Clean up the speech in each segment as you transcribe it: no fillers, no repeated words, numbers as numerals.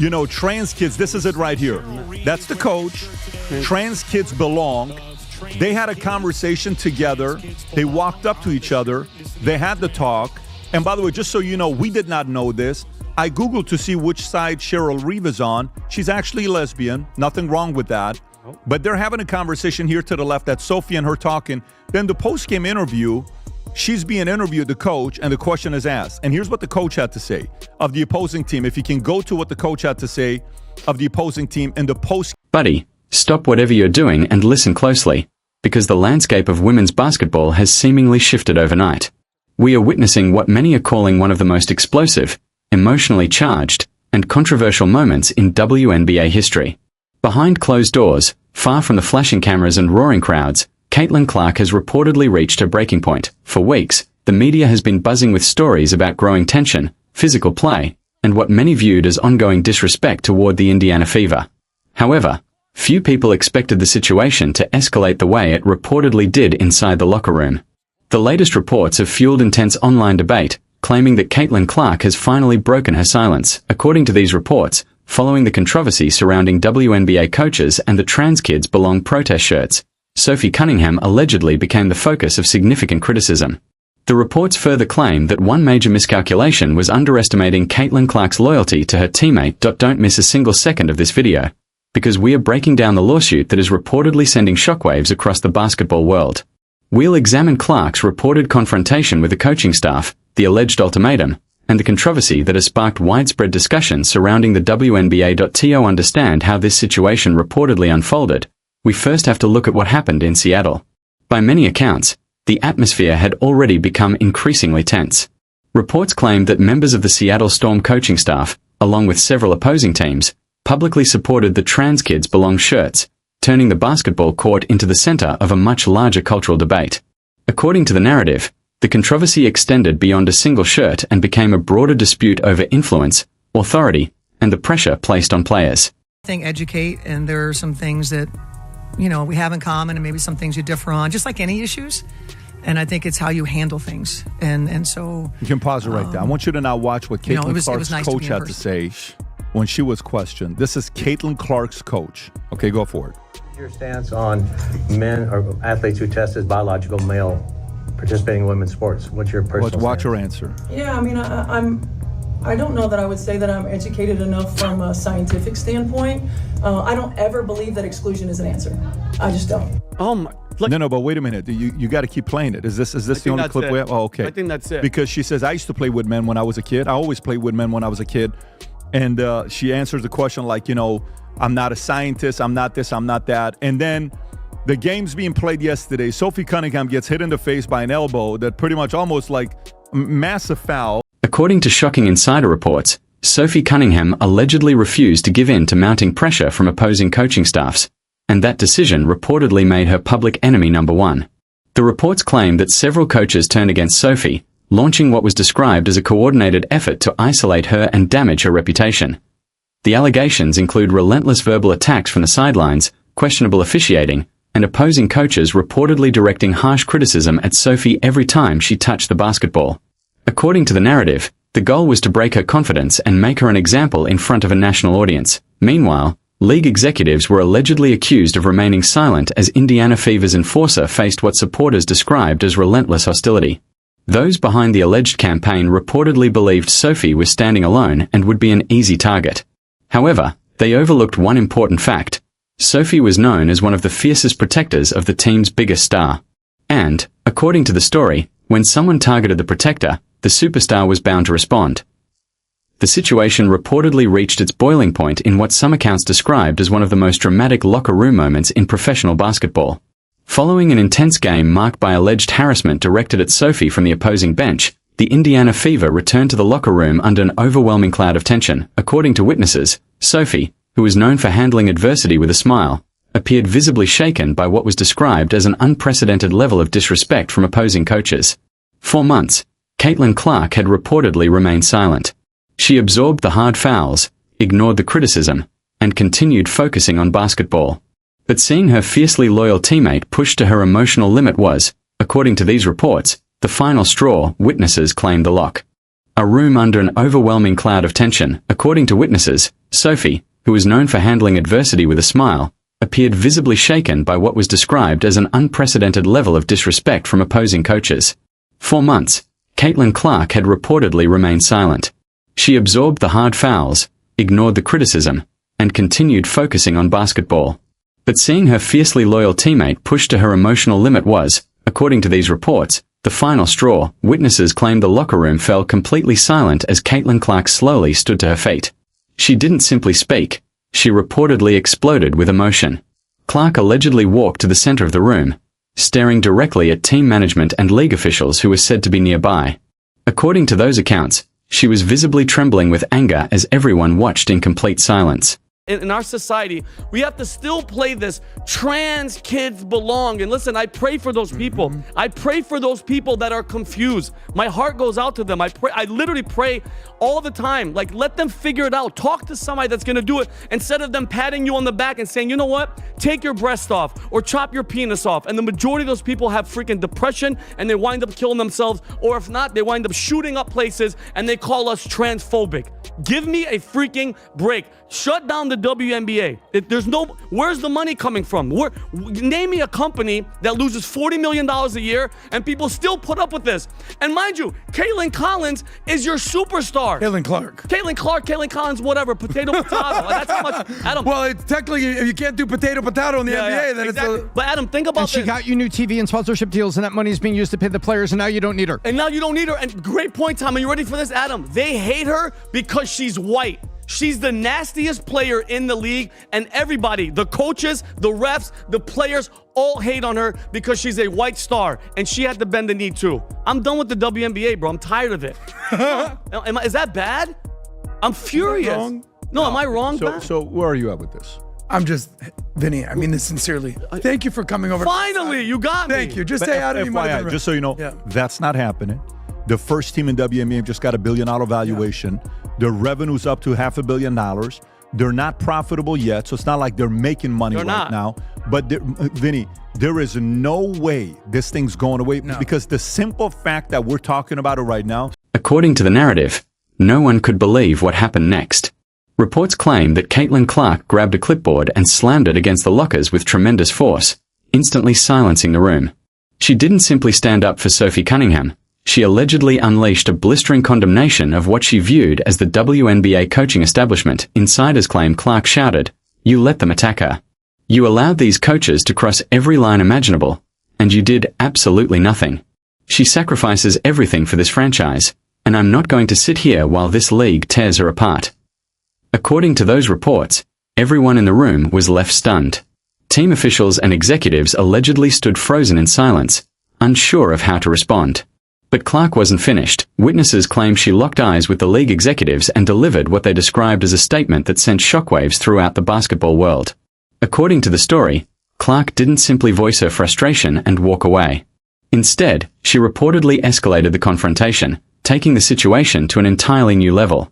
you know, trans kids, this is it right here. That's the coach. Trans kids belong. They had a conversation together. They walked up to each other. They had the talk. And by the way, just so you know, we did not know this. I Googled to see which side Cheryl Reeve is on. She's actually lesbian. Nothing wrong with that. But they're having a conversation here to the left. That's Sophie and her talking. Then the post-game interview, she's being interviewed, the coach, and the question is asked. And here's what the coach had to say of the opposing team. If you can go to what the coach had to say of the opposing team in the post. Buddy, stop whatever you're doing and listen closely, because the landscape of women's basketball has seemingly shifted overnight. We are witnessing what many are calling one of the most explosive, emotionally charged, and controversial moments in WNBA history. Behind closed doors, far from the flashing cameras and roaring crowds, Caitlin Clark has reportedly reached her breaking point. For weeks, the media has been buzzing with stories about growing tension, physical play, and what many viewed as ongoing disrespect toward the Indiana Fever. However, few people expected the situation to escalate the way it reportedly did inside the locker room. The latest reports have fueled intense online debate, claiming that Caitlin Clark has finally broken her silence. According to these reports, following the controversy surrounding WNBA coaches and the Trans Kids Belong protest shirts, Sophie Cunningham allegedly became the focus of significant criticism. The reports further claim that one major miscalculation was underestimating Caitlin Clark's loyalty to her teammate. Don't miss a single second of this video, because we are breaking down the lawsuit that is reportedly sending shockwaves across the basketball world. We'll examine Clark's reported confrontation with the coaching staff, the alleged ultimatum, and the controversy that has sparked widespread discussion surrounding the WNBA. To understand how this situation reportedly unfolded, we first have to look at what happened in Seattle. By many accounts, the atmosphere had already become increasingly tense. Reports claimed that members of the Seattle Storm coaching staff, along with several opposing teams, publicly supported the Trans Kids Belong shirts, turning the basketball court into the center of a much larger cultural debate. According to the narrative, the controversy extended beyond a single shirt and became a broader dispute over influence, authority, and the pressure placed on players. I think educate, and there are some things that, you know, we have in common and maybe some things you differ on, just like any issues. And I think it's how you handle things. And so... You can pause it right there. I want you to now watch what Caitlin Clark's nice coach had to say when she was questioned. This is Caitlin Clark's coach. Okay, go for it. Your stance on men or athletes who test as biological male participating in women's sports? What's your personal Watch stance? your answer. Yeah, I mean, I don't know that I would say that I'm educated enough from a scientific standpoint. I don't ever believe that exclusion is an answer. I just don't. Oh my. No, but wait a minute. You got to keep playing it. Is this the only clip we have? Oh, okay. I think that's it. Because she says, I used to play with men when I was a kid. I always played with men when I was a kid. And she answers the question like, you know, I'm not a scientist. I'm not this. I'm not that. And then the game's being played yesterday. Sophie Cunningham gets hit in the face by an elbow that pretty much almost like massive foul. According to shocking insider reports, Sophie Cunningham allegedly refused to give in to mounting pressure from opposing coaching staffs, and that decision reportedly made her public enemy number one. The reports claim that several coaches turned against Sophie, launching what was described as a coordinated effort to isolate her and damage her reputation. The allegations include relentless verbal attacks from the sidelines, questionable officiating, and opposing coaches reportedly directing harsh criticism at Sophie every time she touched the basketball. According to the narrative, the goal was to break her confidence and make her an example in front of a national audience. Meanwhile, league executives were allegedly accused of remaining silent as Indiana Fever's enforcer faced what supporters described as relentless hostility. Those behind the alleged campaign reportedly believed Sophie was standing alone and would be an easy target. However, they overlooked one important fact. Sophie was known as one of the fiercest protectors of the team's biggest star. And, according to the story, when someone targeted the protector, the superstar was bound to respond. The situation reportedly reached its boiling point in what some accounts described as one of the most dramatic locker room moments in professional basketball. Following an intense game marked by alleged harassment directed at Sophie from the opposing bench, the Indiana Fever returned to the locker room under an overwhelming cloud of tension. According to witnesses, Sophie, who was known for handling adversity with a smile, appeared visibly shaken by what was described as an unprecedented level of disrespect from opposing coaches. For months, Caitlin Clark had reportedly remained silent. She absorbed the hard fouls, ignored the criticism, and continued focusing on basketball. But seeing her fiercely loyal teammate pushed to her emotional limit was, according to these reports, the final straw. Witnesses claimed the lock. A room under an overwhelming cloud of tension. According to witnesses, Sophie, who was known for handling adversity with a smile, appeared visibly shaken by what was described as an unprecedented level of disrespect from opposing coaches. For months, Caitlin Clark had reportedly remained silent. She absorbed the hard fouls, ignored the criticism, and continued focusing on basketball. But seeing her fiercely loyal teammate pushed to her emotional limit was, according to these reports, the final straw. Witnesses claimed the locker room fell completely silent as Caitlin Clark slowly stood to her fate. She didn't simply speak. She reportedly exploded with emotion. Clark allegedly walked to the center of the room, staring directly at team management and league officials who were said to be nearby. According to those accounts, she was visibly trembling with anger as everyone watched in complete silence. In our society, we have to still play this trans kids belong. And listen, I pray for those people. I pray for those people that are confused. My heart goes out to them. I literally pray all the time. Like, let them figure it out. Talk to somebody that's going to do it instead of them patting you on the back and saying, you know what? Take your breast off or chop your penis off. And the majority of those people have freaking depression and they wind up killing themselves. Or if not, they wind up shooting up places and they call us transphobic. Give me a freaking break. Shut down the WNBA. Where's the money coming from? Name me a company that loses $40 million a year and people still put up with this. And mind you, Caitlin Collins is your superstar. Caitlin Caitlin Collins, whatever. Potato. That's how much, Adam. Well, technically, if you can't do potato in the NBA, then exactly. it's a... But Adam, think about and she this. got you new TV and sponsorship deals, and that money is being used to pay the players, and now you don't need her. And great point, Tom. Are you ready for this, Adam? They hate her because she's white. She's the nastiest player in the league, and everybody, the coaches, the refs, the players, all hate on her because she's a white star, and she had to bend the knee too. I'm done with the WNBA, bro. I'm tired of it. Is that bad? I'm furious. No, am I wrong? So where are you at with this? I'm just, Vinny, I mean this sincerely. Thank you for coming over. Finally, you got me. Thank you. Just stay out of FYI, just so you know, that's not happening. The first team in WNBA just got $1 billion valuation. Their revenue's up to $500 million. They're not profitable yet, so it's not like they're making money now. But Vinny, there is no way this thing's going away because the simple fact that we're talking about it right now. According to the narrative, no one could believe what happened next. Reports claim that Caitlin Clark grabbed a clipboard and slammed it against the lockers with tremendous force, instantly silencing the room. She didn't simply stand up for Sophie Cunningham. She allegedly unleashed a blistering condemnation of what she viewed as the WNBA coaching establishment. Insiders claim Clark shouted, "You let them attack her. You allowed these coaches to cross every line imaginable, and you did absolutely nothing. She sacrifices everything for this franchise, and I'm not going to sit here while this league tears her apart." According to those reports, everyone in the room was left stunned. Team officials and executives allegedly stood frozen in silence, unsure of how to respond. But Clark wasn't finished. Witnesses claim she locked eyes with the league executives and delivered what they described as a statement that sent shockwaves throughout the basketball world. According to the story, Clark didn't simply voice her frustration and walk away. Instead, she reportedly escalated the confrontation, taking the situation to an entirely new level.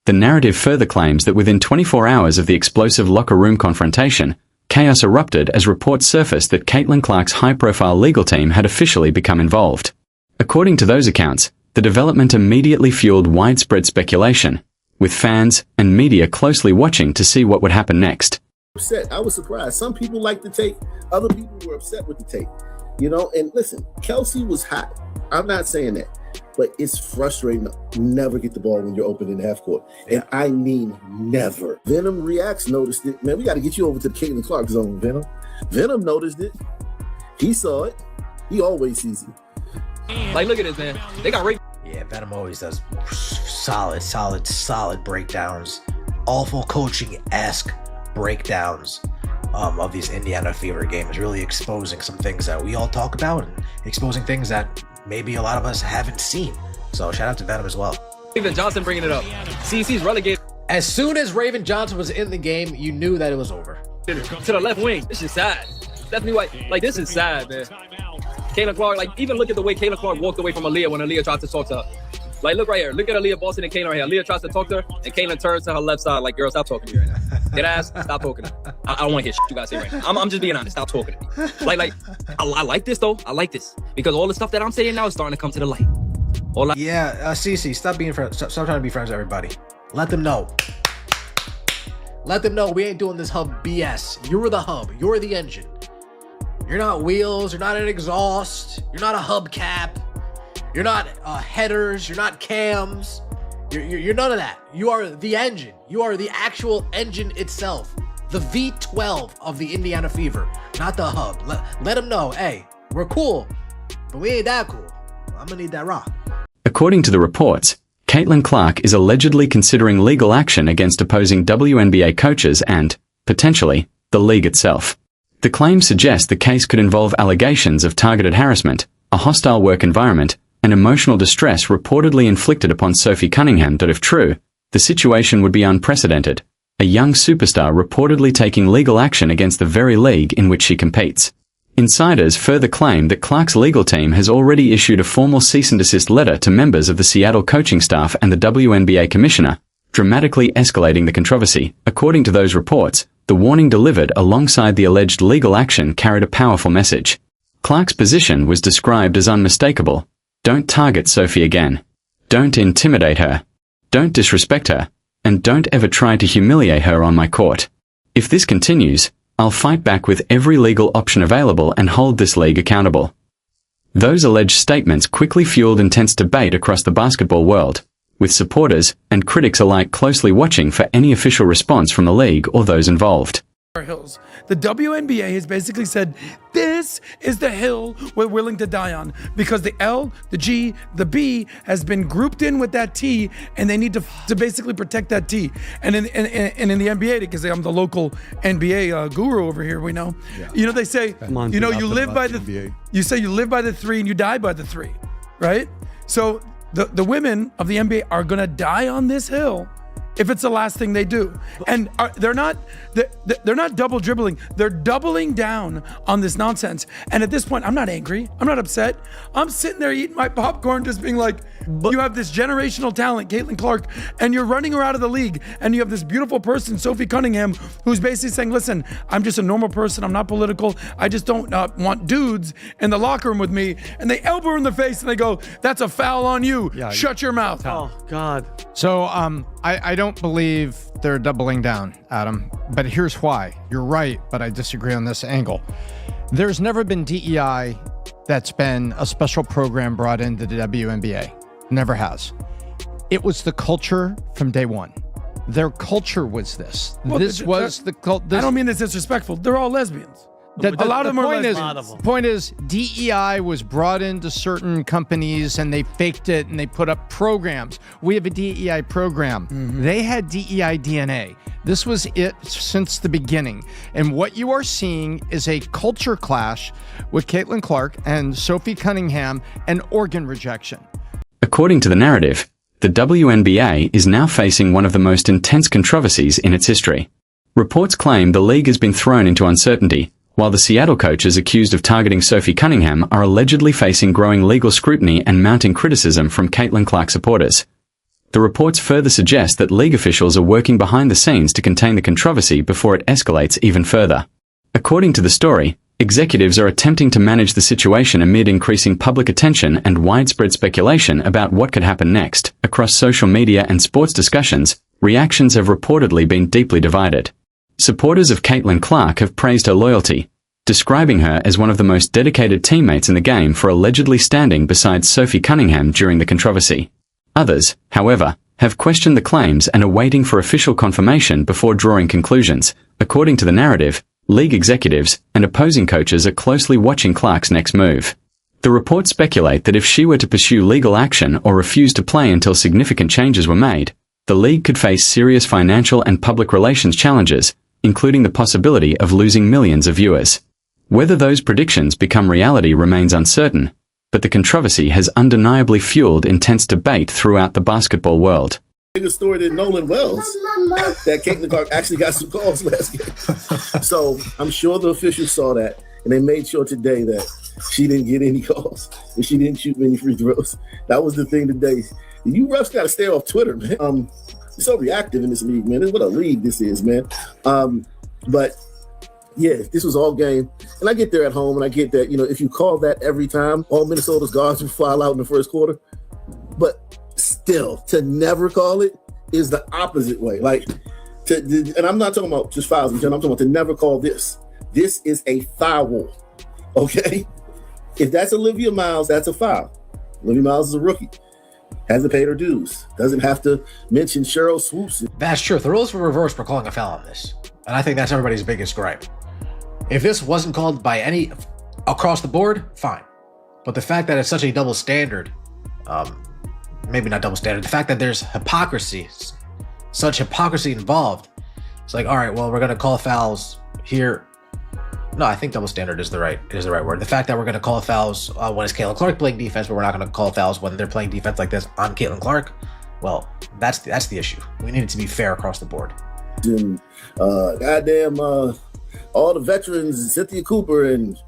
The narrative further claims that within 24 hours of the explosive locker room confrontation, chaos erupted as reports surfaced that Caitlin Clark's high-profile legal team had officially become involved. According to those accounts, the development immediately fueled widespread speculation, with fans and media closely watching to see what would happen next. Upset. I was surprised. Some people liked the take. Other people were upset with the take. And listen, Kelsey was hot. I'm not saying that. But it's frustrating to never get the ball when you're open in the half court. And I mean never. Venom Reacts noticed it. Man, we got to get you over to the Caitlin Clark zone, Venom. Venom noticed it. He saw it. He always sees it. Like, look at this, man. They got raped. Yeah, Venom always does solid breakdowns. Awful coaching-esque breakdowns of these Indiana Fever games, really exposing some things that we all talk about and exposing things that maybe a lot of us haven't seen. So shout out to Venom as well. Raven Johnson bringing it up. CC's relegated. As soon as Raven Johnson was in the game, you knew that it was over. To the left wing. This is sad. Stephanie White, like, this is sad, man. Caitlin Clark, like, even look at the way Caitlin Clark walked away from Aaliyah when Aaliyah tried to talk to her. Like, look right here. Look at Aaliyah Boston and Caitlin right here. Aaliyah tries to talk to her, and Caitlin turns to her left side like, girl, stop talking to me right now. Get ass, stop talking to me. I don't want to hear shit you guys say right now. I'm just being honest. Stop talking to me. Like, I like this, though. I like this. Because all the stuff that I'm saying now is starting to come to the light. Yeah, Cece, stop trying to be friends with everybody. Let them know. Let them know we ain't doing this hub BS. You're the hub. You're the engine. You're not wheels. You're not an exhaust. You're not a hubcap. You're not headers. You're not cams. You're none of that. You are the engine. You are the actual engine itself. The V12 of the Indiana Fever, not the hub. Let them know, hey, we're cool, but we ain't that cool. I'm gonna need that rock. According to the reports, Caitlin Clark is allegedly considering legal action against opposing WNBA coaches and, potentially, the league itself. The claims suggest the case could involve allegations of targeted harassment, a hostile work environment, and emotional distress reportedly inflicted upon Sophie Cunningham that, if true, the situation would be unprecedented, a young superstar reportedly taking legal action against the very league in which she competes. Insiders further claim that Clark's legal team has already issued a formal cease and desist letter to members of the Seattle coaching staff and the WNBA commissioner, dramatically escalating the controversy. According to those reports, the warning delivered alongside the alleged legal action carried a powerful message. Clark's position was described as unmistakable. Don't target Sophie again. Don't intimidate her. Don't disrespect her. And don't ever try to humiliate her on my court. If this continues, I'll fight back with every legal option available and hold this league accountable. Those alleged statements quickly fueled intense debate across the basketball world, with supporters and critics alike closely watching for any official response from the league or those involved. Hills. The WNBA has basically said this is the hill we're willing to die on, because the L, the G, the B has been grouped in with that T, and they need to basically protect that T. And in the NBA, because I'm the local NBA guru over here, we know. Yeah. You know, they say, you know, you live by the NBA. You say you live by the 3 and you die by the 3, right? So the women of the NBA are gonna die on this hill if it's the last thing they do. And they're not double dribbling. They're doubling down on this nonsense. And at this point, I'm not angry. I'm not upset. I'm sitting there eating my popcorn, just being like, you have this generational talent, Caitlin Clark, and you're running her out of the league. And you have this beautiful person, Sophie Cunningham, who's basically saying, listen, I'm just a normal person. I'm not political. I just don't want dudes in the locker room with me. And they elbow her in the face and they go, that's a foul on you. Yeah, shut your mouth. Oh, God. So I don't believe they're doubling down, Adam, but here's why. You're right, but I disagree on this angle. There's never been DEI that's been a special program brought into the WNBA. Never has. It was the culture from day one. Their culture was this. Well, this was the culture. I don't mean this disrespectful. They're all lesbians. A lot of them are lesbians. The point is, DEI was brought into certain companies and they faked it and they put up programs. We have a DEI program. Mm-hmm. They had DEI DNA. This was it since the beginning. And what you are seeing is a culture clash with Caitlin Clark and Sophie Cunningham and organ rejection. According to the narrative, the WNBA is now facing one of the most intense controversies in its history. Reports claim the league has been thrown into uncertainty, while the Seattle coaches accused of targeting Sophie Cunningham are allegedly facing growing legal scrutiny and mounting criticism from Caitlin Clark supporters. The reports further suggest that league officials are working behind the scenes to contain the controversy before it escalates even further. According to the story, executives are attempting to manage the situation amid increasing public attention and widespread speculation about what could happen next. Across social media and sports discussions, reactions have reportedly been deeply divided. Supporters of Caitlin Clark have praised her loyalty, describing her as one of the most dedicated teammates in the game for allegedly standing beside Sophie Cunningham during the controversy. Others, however, have questioned the claims and are waiting for official confirmation before drawing conclusions. According to the narrative, league executives and opposing coaches are closely watching Clark's next move. The reports speculate that if she were to pursue legal action or refuse to play until significant changes were made, the league could face serious financial and public relations challenges, including the possibility of losing millions of viewers. Whether those predictions become reality remains uncertain, but the controversy has undeniably fueled intense debate throughout the basketball world. Bigger story than Nolan Wells that Caitlin Clark actually got some calls last game. So I'm sure the officials saw that, and they made sure today that she didn't get any calls and she didn't shoot many free throws. That was the thing today. You refs got to stay off Twitter, man. You're so reactive in this league, man. What a league this is, man. But yeah, this was all game. And I get there at home and I get that, if you call that every time, all Minnesota's guards will file out in the first quarter. still to never call it is the opposite way. Like, and I'm not talking about just fouls, I'm talking about to never call this. This is a foul, okay? If that's Olivia Miles, that's a foul. Olivia Miles is a rookie. Hasn't paid her dues. Doesn't have to mention Cheryl Swoops. That's true. If the roles were reversed, we're calling a foul on this. And I think that's everybody's biggest gripe. If this wasn't called by any across the board, fine. But the fact that it's such a double standard, maybe not double standard, the fact that there's such hypocrisy involved, it's like, all right, well, we're going to call fouls here. No, I think double standard is the right word. The fact that we're going to call fouls when it's Caitlin Clark playing defense, but we're not going to call fouls when they're playing defense like this on Caitlin Clark, well, that's the issue. We need it to be fair across the board. And all the veterans, Cynthia Cooper and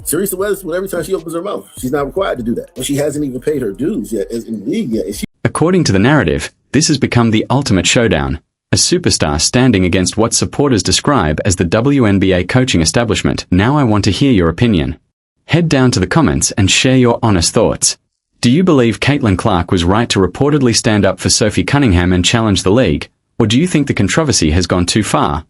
Teresa Weatherspoon, every time she opens her mouth, she's not required to do that. But she hasn't even paid her dues yet in the league yet. According to the narrative, this has become the ultimate showdown. A superstar standing against what supporters describe as the WNBA coaching establishment. Now I want to hear your opinion. Head down to the comments and share your honest thoughts. Do you believe Caitlin Clark was right to reportedly stand up for Sophie Cunningham and challenge the league? Or do you think the controversy has gone too far?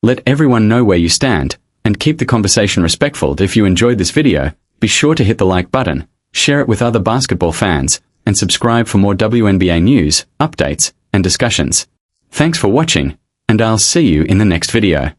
Let everyone know where you stand, and keep the conversation respectful. If you enjoyed this video, be sure to hit the like button, share it with other basketball fans, and subscribe for more WNBA news, updates, and discussions. Thanks for watching, and I'll see you in the next video.